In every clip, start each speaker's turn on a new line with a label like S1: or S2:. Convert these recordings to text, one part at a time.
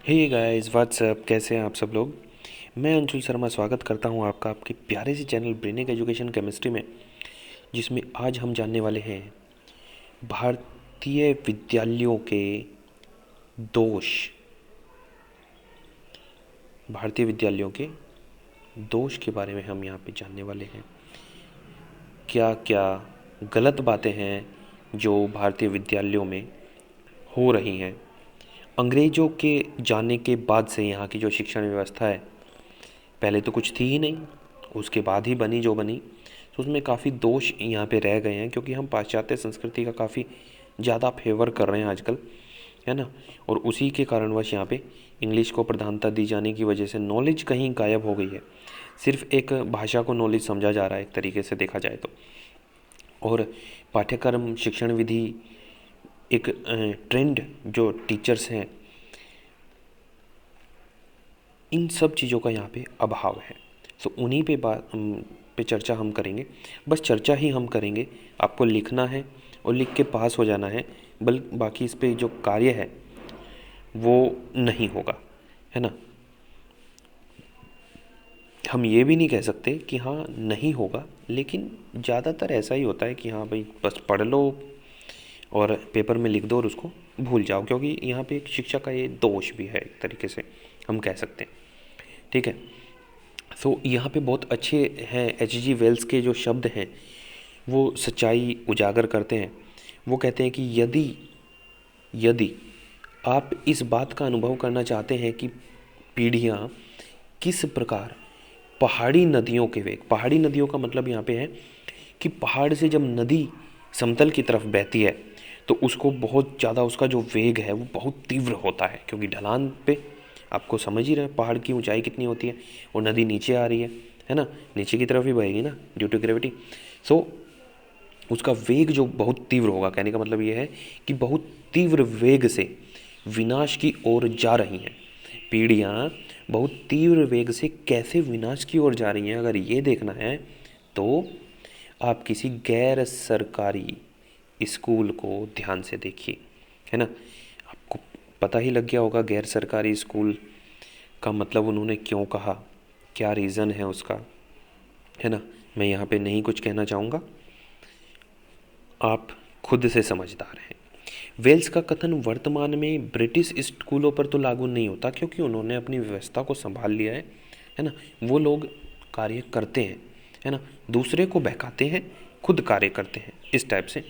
S1: Hey guys what's up, कैसे हैं आप सब लोग। मैं अंशुल शर्मा स्वागत करता हूं आपका आपके प्यारे से चैनल ब्रेनिक एजुकेशन केमिस्ट्री में, जिसमें आज हम जानने वाले हैं भारतीय विद्यालयों के दोष। भारतीय विद्यालयों के दोष के बारे में हम यहाँ पे जानने वाले हैं। क्या क्या गलत बातें हैं जो भारतीय विद्यालयों में हो रही हैं। अंग्रेज़ों के जाने के बाद से यहाँ की जो शिक्षण व्यवस्था है, पहले तो कुछ थी ही नहीं, उसके बाद ही बनी जो बनी, तो उसमें काफ़ी दोष यहाँ पे रह गए हैं, क्योंकि हम पाश्चात्य संस्कृति का काफ़ी ज़्यादा फेवर कर रहे हैं आजकल, है ना। और उसी के कारणवश यहाँ पे इंग्लिश को प्रधानता दी जाने की वजह से नॉलेज कहीं गायब हो गई है। सिर्फ एक भाषा को नॉलेज समझा जा रहा है एक तरीके से देखा जाए तो। और पाठ्यक्रम, शिक्षण विधि, एक ट्रेंड जो टीचर्स हैं, इन सब चीज़ों का यहाँ पे अभाव है। सो उन्हीं पे चर्चा हम करेंगे। बस चर्चा ही हम करेंगे, आपको लिखना है और लिख के पास हो जाना है। बाकी इस पे जो कार्य है वो नहीं होगा, है ना। हम ये भी नहीं कह सकते कि हाँ नहीं होगा, लेकिन ज़्यादातर ऐसा ही होता है कि हाँ भाई बस पढ़ लो और पेपर में लिख दो और उसको भूल जाओ, क्योंकि यहाँ पे एक शिक्षा का ये दोष भी है एक तरीके से हम कह सकते हैं। ठीक है। सो यहाँ पे बहुत अच्छे हैं H.G. वेल्स के जो शब्द हैं वो सच्चाई उजागर करते हैं। वो कहते हैं कि यदि यदि आप इस बात का अनुभव करना चाहते हैं कि पीढ़ियाँ किस प्रकार पहाड़ी नदियों के वेग, पहाड़ी नदियों का मतलब यहाँ पे है कि पहाड़ से जब नदी समतल की तरफ बहती है तो उसको बहुत ज़्यादा, उसका जो वेग है वो बहुत तीव्र होता है, क्योंकि ढलान पे आपको समझ ही रहे हैं पहाड़ की ऊंचाई कितनी होती है और नदी नीचे आ रही है ना, नीचे की तरफ ही बहेगी ना ड्यू टू ग्रेविटी। सो उसका वेग जो बहुत तीव्र होगा, कहने का मतलब ये है कि बहुत तीव्र वेग से विनाश की ओर जा रही हैं पीढ़ियाँ। बहुत तीव्र वेग से कैसे विनाश की ओर जा रही हैं, अगर ये देखना है तो आप किसी गैर सरकारी स्कूल को ध्यान से देखिए, है ना। आपको पता ही लग गया होगा गैर सरकारी स्कूल का मतलब उन्होंने क्यों कहा, क्या रीज़न है उसका, है ना। मैं यहाँ पे नहीं कुछ कहना चाहूँगा, आप खुद से समझदार हैं। वेल्स का कथन वर्तमान में ब्रिटिश स्कूलों पर तो लागू नहीं होता, क्योंकि उन्होंने अपनी व्यवस्था को संभाल लिया है ना। वो लोग कार्य करते हैं, है ना, दूसरे को बहकाते हैं, खुद कार्य करते हैं, इस टाइप से।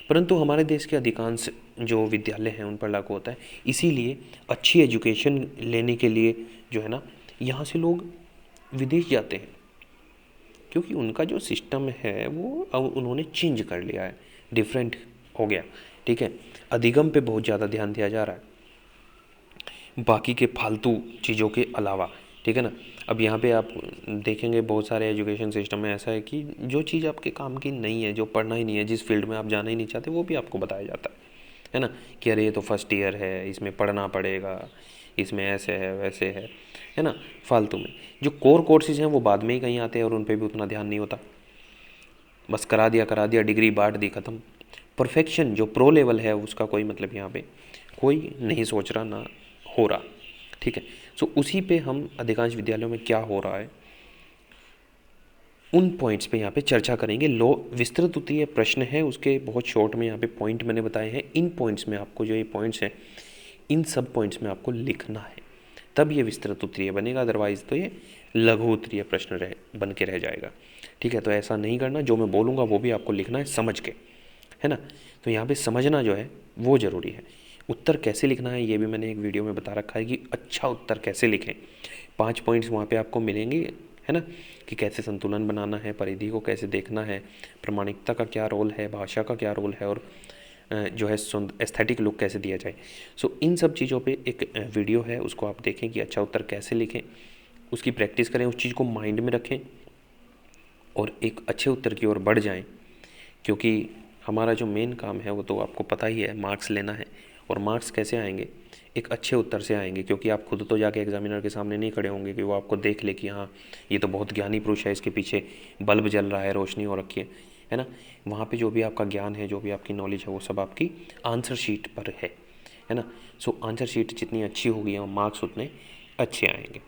S1: परंतु हमारे देश के अधिकांश जो विद्यालय हैं उन पर लागू होता है। इसीलिए अच्छी एजुकेशन लेने के लिए जो है ना, यहाँ से लोग विदेश जाते हैं, क्योंकि उनका जो सिस्टम है वो अब उन्होंने चेंज कर लिया है, डिफरेंट हो गया। ठीक है। अधिगम पे बहुत ज़्यादा ध्यान दिया जा रहा है, बाकी के फालतू चीज़ों के अलावा। ठीक है ना। अब यहाँ पे आप देखेंगे बहुत सारे एजुकेशन सिस्टम में ऐसा है कि जो चीज़ आपके काम की नहीं है, जो पढ़ना ही नहीं है, जिस फील्ड में आप जाना ही नहीं चाहते, वो भी आपको बताया जाता है ना। कि अरे ये तो फर्स्ट ईयर है, इसमें पढ़ना पड़ेगा, इसमें ऐसे है वैसे है ना। फालतू में जो कोर कोर्सेज हैं वो बाद में ही कहीं आते हैं और उन पर भी उतना ध्यान नहीं होता। बस करा दिया डिग्री बांट दी, ख़त्म। परफेक्शन जो प्रो लेवल है उसका कोई मतलब यहाँ पे कोई नहीं सोच रहा, ना हो रहा। ठीक है। सो उसी पे हम अधिकांश विद्यालयों में क्या हो रहा है उन पॉइंट्स पे यहाँ पे चर्चा करेंगे। लो विस्तृत उत्तरीय प्रश्न है, उसके बहुत शॉर्ट में यहाँ पे पॉइंट मैंने बताए हैं। इन पॉइंट्स में आपको जो ये पॉइंट्स हैं, इन सब पॉइंट्स में आपको लिखना है, तब ये विस्तृत उत्तरीय बनेगा, अदरवाइज़ तो ये लघु उत्तरीय प्रश्न बन के रह जाएगा। ठीक है। तो ऐसा नहीं करना, जो मैं बोलूँगा वो भी आपको लिखना है समझ के, है ना। तो यहाँ पे समझना जो है वो ज़रूरी है। उत्तर कैसे लिखना है ये भी मैंने एक वीडियो में बता रखा है कि अच्छा उत्तर कैसे लिखें। 5 पॉइंट्स वहाँ पे आपको मिलेंगे, है ना, कि कैसे संतुलन बनाना है, परिधि को कैसे देखना है, प्रामाणिकता का क्या रोल है, भाषा का क्या रोल है, और जो है एस्थेटिक लुक कैसे दिया जाए। सो इन सब चीज़ों पे एक वीडियो है, उसको आप देखें कि अच्छा उत्तर कैसे लिखें, उसकी प्रैक्टिस करें, उस चीज़ को माइंड में रखें और एक अच्छे उत्तर की ओर बढ़ जाएं। क्योंकि हमारा जो मेन काम है वो तो आपको पता ही है, मार्क्स लेना है। और मार्क्स कैसे आएंगे, एक अच्छे उत्तर से आएंगे, क्योंकि आप खुद तो जाके एग्जामिनर के सामने नहीं खड़े होंगे कि वो आपको देख ले कि हाँ ये तो बहुत ज्ञानी पुरुष है, इसके पीछे बल्ब जल रहा है, रोशनी हो रखी है ना। वहाँ पे जो भी आपका ज्ञान है, जो भी आपकी नॉलेज है, वो सब आपकी आंसर शीट पर है है ना। सो आंसर शीट जितनी अच्छी होगी और मार्क्स उतने अच्छे आएंगे।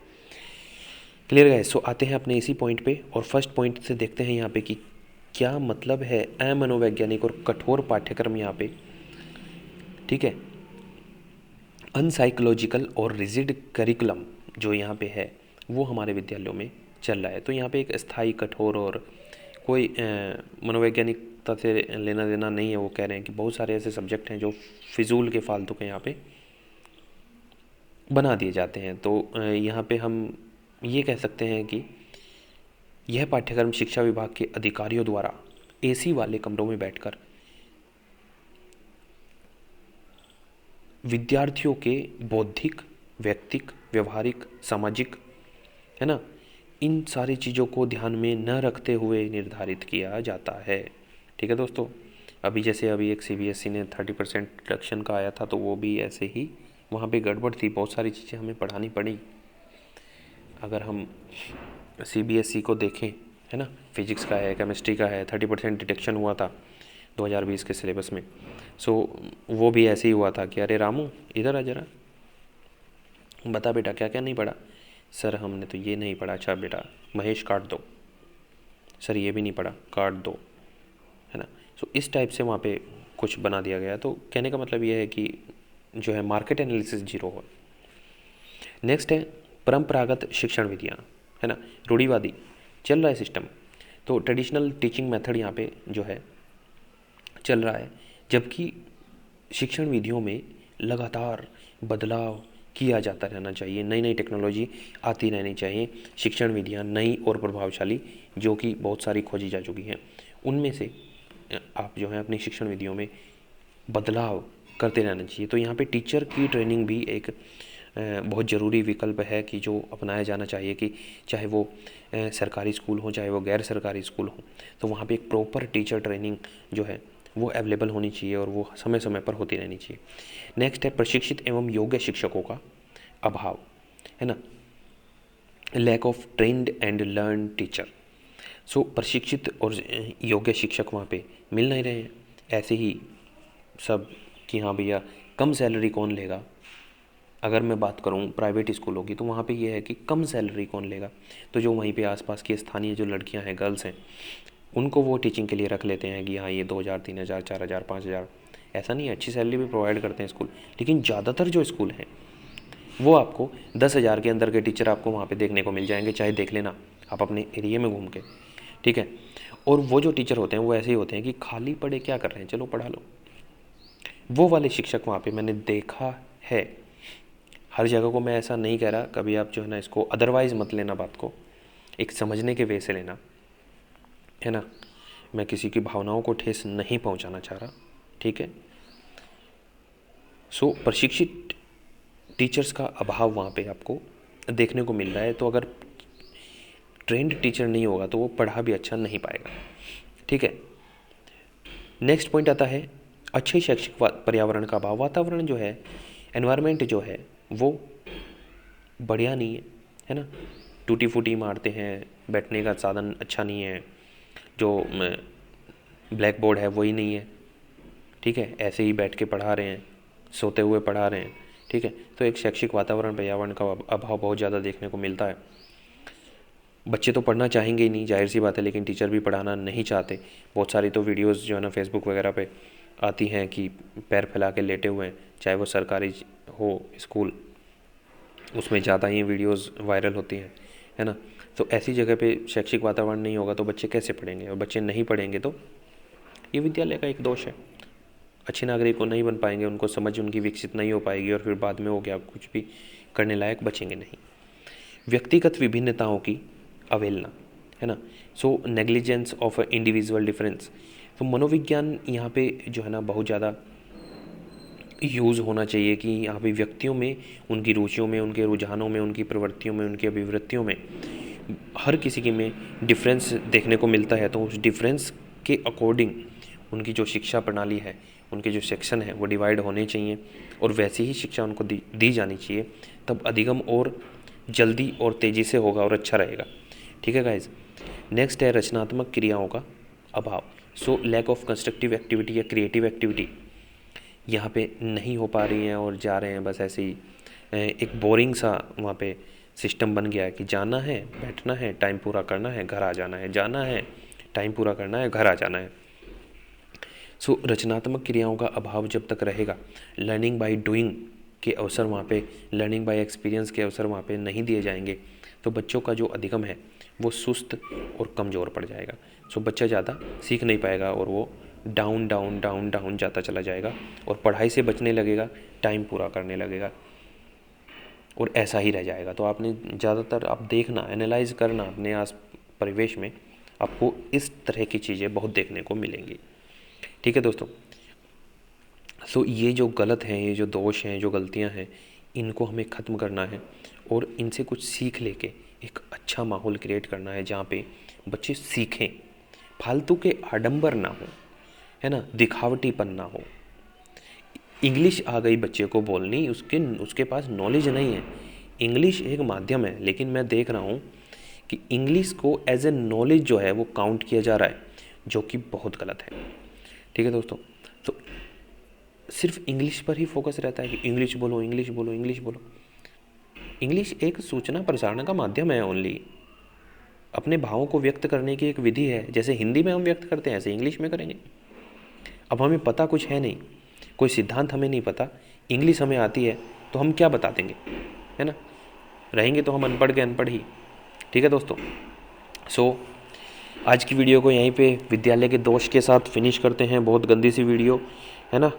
S1: Clear guys. सो आते हैं अपने इसी पॉइंट पे और फर्स्ट पॉइंट से देखते हैं यहाँ पे कि क्या मतलब है अमनोवैज्ञानिक और कठोर पाठ्यक्रम यहाँ पे। ठीक है, अनसाइकोलॉजिकल और रिजिड करिकुलम जो यहाँ पे है वो हमारे विद्यालयों में चल रहा है। तो यहाँ पे एक स्थायी कठोर और कोई मनोवैज्ञानिकता से लेना देना नहीं है। वो कह रहे हैं कि बहुत सारे ऐसे सब्जेक्ट हैं जो फिजूल के फालतू के यहाँ पे बना दिए जाते हैं। तो यहाँ पे हम ये कह सकते हैं कि यह पाठ्यक्रम शिक्षा विभाग के अधिकारियों द्वारा एसी वाले कमरों में बैठकर विद्यार्थियों के बौद्धिक, व्यक्तिक, व्यवहारिक, सामाजिक, है ना, इन सारी चीज़ों को ध्यान में न रखते हुए निर्धारित किया जाता है। ठीक है दोस्तों, अभी एक सीबीएसई ने 30% रिडक्शन का आया था, तो वो भी ऐसे ही वहाँ पे गड़बड़ थी, बहुत सारी चीज़ें हमें पढ़ानी पड़ी। अगर हम सीबीएसई को देखें, है ना, फिजिक्स का है, केमिस्ट्री का है, 30% डिडक्शन हुआ था 2020 के सिलेबस में। सो वो भी ऐसे ही हुआ था कि अरे रामू इधर आ जरा, बता बेटा क्या क्या नहीं पढ़ा। सर हमने तो ये नहीं पढ़ा। अच्छा बेटा महेश काट दो। सर ये भी नहीं पढ़ा, काट दो, है ना। सो इस टाइप से वहाँ पे कुछ बना दिया गया। तो कहने का मतलब ये है कि जो है मार्केट एनालिसिस जीरो हो। नेक्स्ट है परंपरागत शिक्षण विधियाँ, है ना, रूढ़िवादी चल रहा है सिस्टम। तो ट्रेडिशनल टीचिंग मेथड यहाँ पे जो है चल रहा है, जबकि शिक्षण विधियों में लगातार बदलाव किया जाता रहना चाहिए, नई नई टेक्नोलॉजी आती रहनी चाहिए। शिक्षण विधियाँ नई और प्रभावशाली जो कि बहुत सारी खोजी जा चुकी हैं, उनमें से आप जो है अपनी शिक्षण विधियों में बदलाव करते रहना चाहिए। तो यहाँ पे टीचर की ट्रेनिंग भी एक बहुत ज़रूरी विकल्प है कि जो अपनाया जाना चाहिए कि चाहे वो सरकारी स्कूल हो चाहे वो गैर सरकारी स्कूल हो, तो वहाँ पे एक प्रॉपर टीचर ट्रेनिंग जो है वो अवेलेबल होनी चाहिए और वो समय समय पर होती रहनी चाहिए। नेक्स्ट है प्रशिक्षित एवं योग्य शिक्षकों का अभाव, है ना, lack of trained and learn teacher. So प्रशिक्षित और योग्य शिक्षक वहाँ पे मिल नहीं रहे हैं। ऐसे ही सब कि हाँ भैया कम सैलरी कौन लेगा। अगर मैं बात करूँ प्राइवेट स्कूलों की, तो वहाँ पे ये है कि कम सैलरी कौन लेगा। तो जो वहीं पे आसपास की स्थानीय जो लड़कियाँ हैं, गर्ल्स हैं, उनको वो टीचिंग के लिए रख लेते हैं कि हाँ ये 2000, 3000, 4000, 5000। ऐसा नहीं है, अच्छी सैलरी भी प्रोवाइड करते हैं स्कूल, लेकिन ज़्यादातर जो स्कूल हैं वो आपको 10,000 के अंदर के टीचर आपको वहाँ पे देखने को मिल जाएंगे। चाहे देख लेना आप अपने एरिया में घूम के, ठीक है। और वो जो टीचर होते हैं वो ऐसे ही होते हैं कि खाली पढ़े क्या कर रहे हैं, चलो पढ़ा लो। वो वाले शिक्षक वहाँ पे मैंने देखा है। हर जगह को मैं ऐसा नहीं कह रहा, कभी आप जो है ना इसको अदरवाइज़ मत लेना, बात को एक समझने के वे से लेना, है ना। मैं किसी की भावनाओं को ठेस नहीं पहुंचाना चाह रहा, ठीक है। सो प्रशिक्षित टीचर्स का अभाव वहाँ पे आपको देखने को मिल रहा है। तो अगर ट्रेंड टीचर नहीं होगा तो वो पढ़ा भी अच्छा नहीं पाएगा, ठीक है। नेक्स्ट पॉइंट आता है अच्छे शैक्षिक पर्यावरण का अभाव। वातावरण जो है, एनवायरनमेंट जो है वो बढ़िया नहीं है ना। टूटी फूटी मारते हैं, बैठने का साधन अच्छा नहीं है, जो ब्लैक बोर्ड है वही नहीं है, ठीक है। ऐसे ही बैठ के पढ़ा रहे हैं, सोते हुए पढ़ा रहे हैं, ठीक है। तो एक शैक्षिक वातावरण पर्यावरण का अभाव बहुत ज़्यादा देखने को मिलता है। बच्चे तो पढ़ना चाहेंगे ही नहीं, जाहिर सी बात है, लेकिन टीचर भी पढ़ाना नहीं चाहते। बहुत सारी तो वीडियोस जो है ना फेसबुक वगैरह पे आती हैं कि पैर फैला के लेटे हुए हैं, चाहे वो सरकारी हो स्कूल, उसमें ज़्यादा ही वीडियोस वायरल होती हैं, है ना। तो ऐसी जगह पे शैक्षिक वातावरण नहीं होगा तो बच्चे कैसे पढ़ेंगे, और बच्चे नहीं पढ़ेंगे तो ये विद्यालय का एक दोष है। अच्छे नागरिक को नहीं बन पाएंगे, उनको समझ उनकी विकसित नहीं हो पाएगी, और फिर बाद में हो गया कुछ भी करने लायक बचेंगे नहीं। व्यक्तिगत विभिन्नताओं की अवहेलना, है ना। सो नेग्लिजेंस ऑफ इंडिविजुअल डिफरेंस। तो मनोविज्ञान यहाँ पे जो है ना बहुत ज़्यादा यूज़ होना चाहिए कि यहाँ पे व्यक्तियों में, उनकी रुचियों में, उनके रुझानों में, उनकी प्रवृत्तियों में, उनकी अभिवृत्तियों में हर किसी के में डिफरेंस देखने को मिलता है। तो उस डिफरेंस के अकॉर्डिंग उनकी जो शिक्षा प्रणाली है, उनके जो सेक्शन है वो डिवाइड होने चाहिए, और वैसी ही शिक्षा उनको दी जानी चाहिए। तब अधिगम और जल्दी और तेज़ी से होगा और अच्छा रहेगा, ठीक है गाइज। नेक्स्ट है रचनात्मक क्रियाओं का अभाव। So lack of constructive activity या क्रिएटिव एक्टिविटी। यहाँ पे नहीं हो पा रही हैं और जा रहे हैं बस ऐसे ही। एक बोरिंग सा वहाँ पे सिस्टम बन गया है कि जाना है, बैठना है, टाइम पूरा करना है, घर आ जाना है, जाना है, टाइम पूरा करना है, घर आ जाना है। सो रचनात्मक क्रियाओं का अभाव जब तक रहेगा, लर्निंग बाय डूइंग के अवसर वहाँ पे, लर्निंग बाय एक्सपीरियंस के अवसर वहाँ पे नहीं दिए जाएंगे, तो बच्चों का जो अधिगम है वो सुस्त और कमज़ोर पड़ जाएगा। सो बच्चा ज़्यादा सीख नहीं पाएगा और वो डाउन डाउन डाउन डाउन जाता चला जाएगा और पढ़ाई से बचने लगेगा, टाइम पूरा करने लगेगा और ऐसा ही रह जाएगा। तो आपने ज़्यादातर आप देखना, एनालाइज करना अपने आस परिवेश में, आपको इस तरह की चीज़ें बहुत देखने को मिलेंगी। ठीक है दोस्तों, सो ये जो गलत हैं, ये जो दोष हैं, जो गलतियां हैं, इनको हमें ख़त्म करना है और इनसे कुछ सीख लेके एक अच्छा माहौल क्रिएट करना है जहाँ पे बच्चे सीखें, फालतू के आडंबर ना हो, है ना, दिखावटीपन ना हो। इंग्लिश आ गई बच्चे को बोलनी, उसके पास नॉलेज नहीं है। इंग्लिश एक माध्यम है, लेकिन मैं देख रहा हूँ कि इंग्लिश को एज ए नॉलेज जो है वो काउंट किया जा रहा है, जो कि बहुत गलत है। ठीक है दोस्तों, तो सिर्फ इंग्लिश पर ही फोकस रहता है कि इंग्लिश बोलो, इंग्लिश बोलो, इंग्लिश बोलो। इंग्लिश एक सूचना प्रसारण का माध्यम है ओनली, अपने भावों को व्यक्त करने की एक विधि है। जैसे हिंदी में हम व्यक्त करते हैं, ऐसे इंग्लिश में करेंगे। अब हमें पता कुछ है नहीं, कोई सिद्धांत हमें नहीं पता, इंग्लिश हमें आती है, तो हम क्या बता देंगे, है ना, रहेंगे तो हम अनपढ़ के अनपढ़ ही। ठीक है दोस्तों, सो आज की वीडियो को यहीं पे विद्यालय के दोष के साथ फिनिश करते हैं। बहुत गंदी सी वीडियो है ना,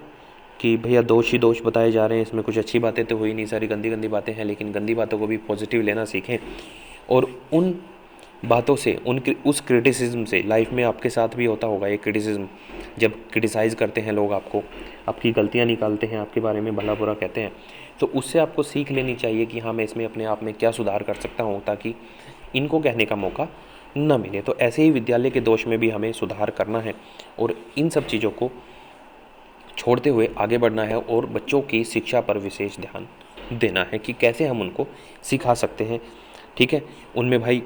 S1: कि भैया दोष ही दोष बताए जा रहे हैं, इसमें कुछ अच्छी बातें तो हुई नहीं, सारी गंदी गंदी बातें हैं। लेकिन गंदी बातों को भी पॉजिटिव लेना सीखें और उन बातों से, उस क्रिटिसिज्म से, लाइफ में आपके साथ भी होता होगा ये क्रिटिसिज्म, जब क्रिटिसाइज़ करते हैं लोग आपको, आपकी गलतियाँ निकालते हैं, आपके बारे में भला बुरा कहते हैं, तो उससे आपको सीख लेनी चाहिए कि हाँ, मैं इसमें अपने आप में क्या सुधार कर सकता हूँ ताकि इनको कहने का मौका न मिले। तो ऐसे ही विद्यालय के दोष में भी हमें सुधार करना है और इन सब चीज़ों को छोड़ते हुए आगे बढ़ना है और बच्चों की शिक्षा पर विशेष ध्यान देना है कि कैसे हम उनको सिखा सकते हैं। ठीक है, उनमें भाई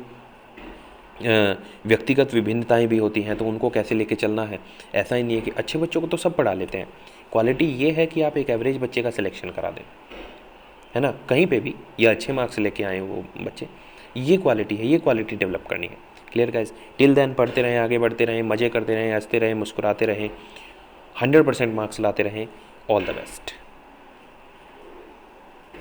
S1: व्यक्तिगत विभिन्नताएं भी होती हैं, तो उनको कैसे लेके चलना है। ऐसा ही नहीं है कि अच्छे बच्चों को तो सब पढ़ा लेते हैं, क्वालिटी ये है कि आप एक एवरेज बच्चे का सिलेक्शन करा दें, है ना, कहीं पे भी, या अच्छे मार्क्स लेके आए वो बच्चे, ये क्वालिटी है, ये क्वालिटी डेवलप करनी है। क्लियर गाइस, टिल देन पढ़ते रहें, आगे बढ़ते रहें, मज़े करते रहें, हंसते रहें, मुस्कुराते रहें, 100% मार्क्स लाते रहें। All the best.